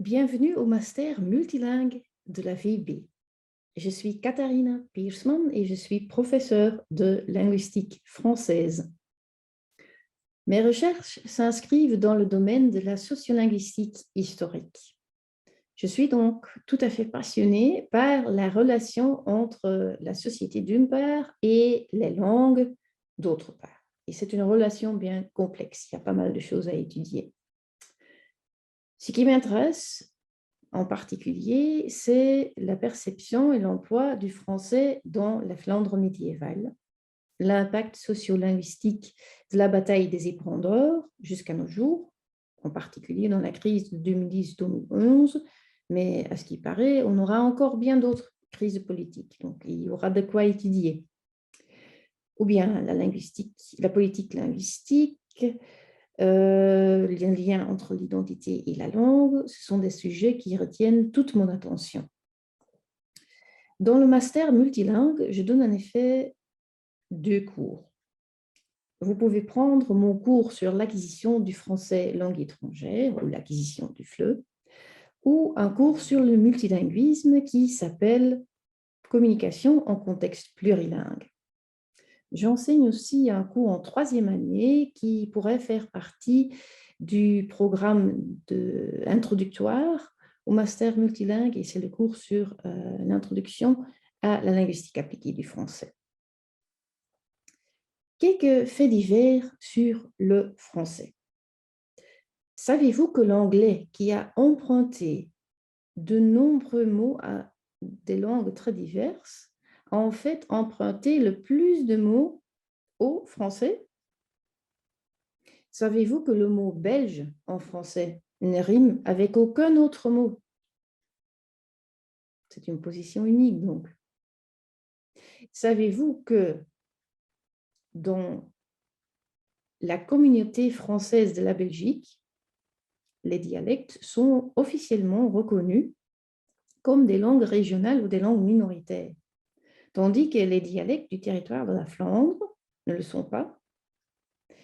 Bienvenue au master multilingue de la VUB. Je suis Katharina Piersman et je suis professeure de linguistique française. Mes recherches s'inscrivent dans le domaine de la sociolinguistique historique. Je suis donc tout à fait passionnée par la relation entre la société d'une part et les langues d'autre part. Et c'est une relation bien complexe, il y a pas mal de choses à étudier. Ce qui m'intéresse en particulier, c'est la perception et l'emploi du français dans la Flandre médiévale, l'impact sociolinguistique de la bataille des Éperons d'Or jusqu'à nos jours, en particulier dans la crise de 2010-2011, mais à ce qui paraît, on aura encore bien d'autres crises politiques, donc il y aura de quoi étudier. Ou bien la politique linguistique, les liens entre l'identité et la langue, ce sont des sujets qui retiennent toute mon attention. Dans le master multilingue, je donne en effet 2 cours. Vous pouvez prendre mon cours sur l'acquisition du français langue étrangère ou l'acquisition du FLE, ou un cours sur le multilinguisme qui s'appelle Communication en contexte plurilingue. J'enseigne aussi un cours en 3e année qui pourrait faire partie du programme introductoire au master multilingue et c'est le cours sur l'introduction à la linguistique appliquée du français. Quelques faits divers sur le français. Savez-vous que l'anglais, qui a emprunté de nombreux mots à des langues très diverses, a en fait emprunté le plus de mots au français? Savez-vous que le mot belge en français ne rime avec aucun autre mot? C'est une position unique donc. Savez-vous que dans la communauté française de la Belgique, les dialectes sont officiellement reconnus comme des langues régionales ou des langues minoritaires, tandis que les dialectes du territoire de la Flandre ne le sont pas.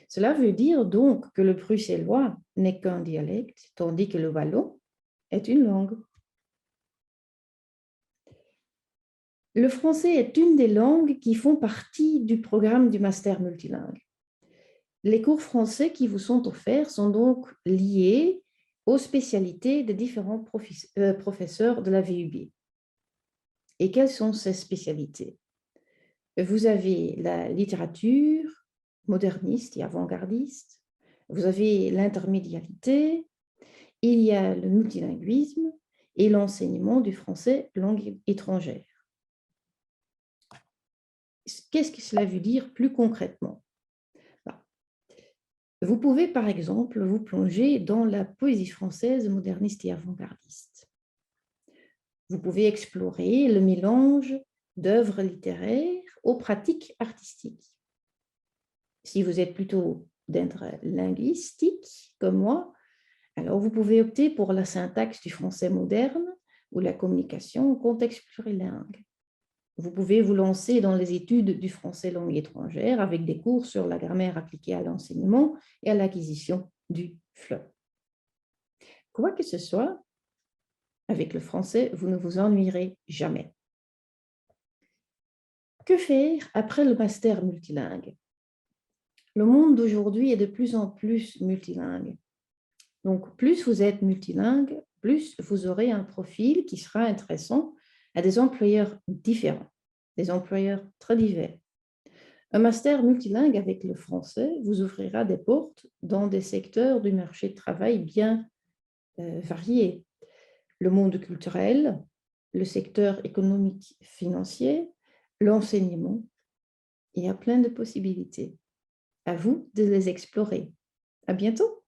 Cela veut dire donc que le bruxellois n'est qu'un dialecte, tandis que le wallon est une langue. Le français est une des langues qui font partie du programme du master multilingue. Les cours français qui vous sont offerts sont donc liés aux spécialités des différents professeurs de la VUB. Et quelles sont ces spécialités? Vous avez la littérature moderniste et avant-gardiste, vous avez l'intermédialité, il y a le multilinguisme et l'enseignement du français langue étrangère. Qu'est-ce que cela veut dire plus concrètement? Vous pouvez par exemple vous plonger dans la poésie française moderniste et avant-gardiste. Vous pouvez explorer le mélange d'œuvres littéraires aux pratiques artistiques. Si vous êtes plutôt d'intérêt linguistique, comme moi, alors vous pouvez opter pour la syntaxe du français moderne ou la communication au contexte plurilingue. Vous pouvez vous lancer dans les études du français langue étrangère avec des cours sur la grammaire appliquée à l'enseignement et à l'acquisition du FLE. Quoi que ce soit, avec le français, vous ne vous ennuierez jamais. Que faire après le master multilingue? Le monde d'aujourd'hui est de plus en plus multilingue. Donc, plus vous êtes multilingue, plus vous aurez un profil qui sera intéressant à des employeurs différents, des employeurs très divers. Un master multilingue avec le français vous ouvrira des portes dans des secteurs du marché de travail bien variés. Le monde culturel, le secteur économique financier, l'enseignement. Il y a plein de possibilités. À vous de les explorer. À bientôt!